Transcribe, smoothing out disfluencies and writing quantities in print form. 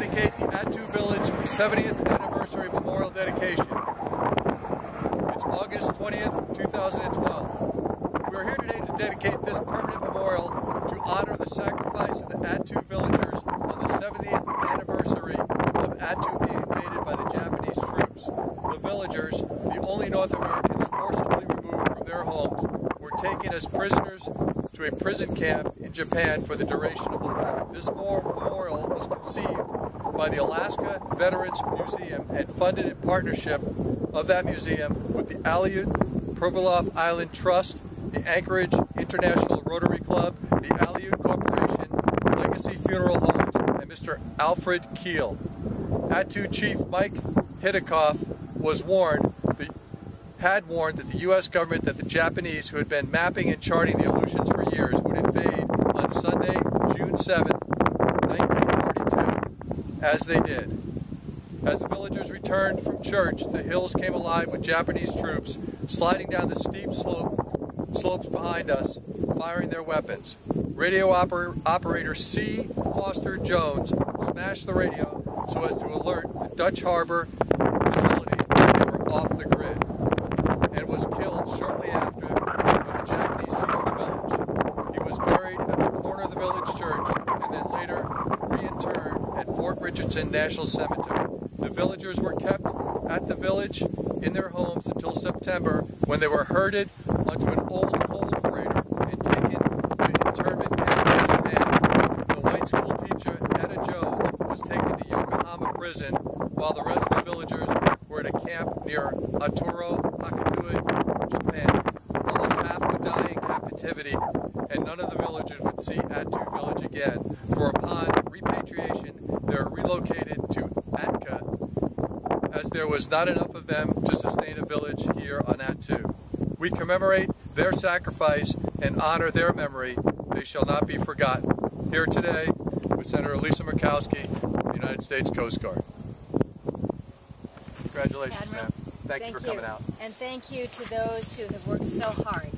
dedicate the Attu Village 70th Anniversary Memorial Dedication. It's August 20th, 2012. We are here today to dedicate this permanent memorial to honor the sacrifice of the Attu villagers on the 70th anniversary of Attu being invaded by the Japanese troops. The villagers, the only North Americans forcibly removed from their homes, were taken as prisoners to a prison camp in Japan for the duration of the war. This memorial was conceived by the Alaska Veterans Museum and funded in partnership of that museum with the Aleut Pribilof Island Trust, the Anchorage International Rotary Club, the Aleut Corporation, Legacy Funeral Homes, and Mr. Alfred Keel. Attu Chief Mike Hidikoff had warned that the U.S. government that the Japanese, who had been mapping and charting the Aleutians for years, would invade on Sunday, June 7, 1942, as they did. As the villagers returned from church, the hills came alive with Japanese troops sliding down the steep slopes behind us, firing their weapons. Radio operator C. Foster Jones smashed the radio so as to alert the Dutch Harbor facility that they were off the grid, and was killed shortly after when the Japanese seized the village. He was buried at the corner of the village church and then later reinterred at Fort Richardson National Cemetery. The villagers were kept at the village in their homes until September, when they were herded onto an old coal freighter and taken to internment camps in Japan. The white school teacher, Etta Jones, was taken to Yokohama prison, while the rest of the villagers were at a camp near Attu, Japan. Almost half would die in captivity, and none of the villagers would see Attu village again, for upon repatriation they were relocated to Attu, as there was not enough of them to sustain a village here on Attu. We commemorate their sacrifice and honor their memory. They shall not be forgotten. Here today with Senator Lisa Murkowski, United States Coast Guard. Congratulations, ma'am. Thank you for coming out. And thank you to those who have worked so hard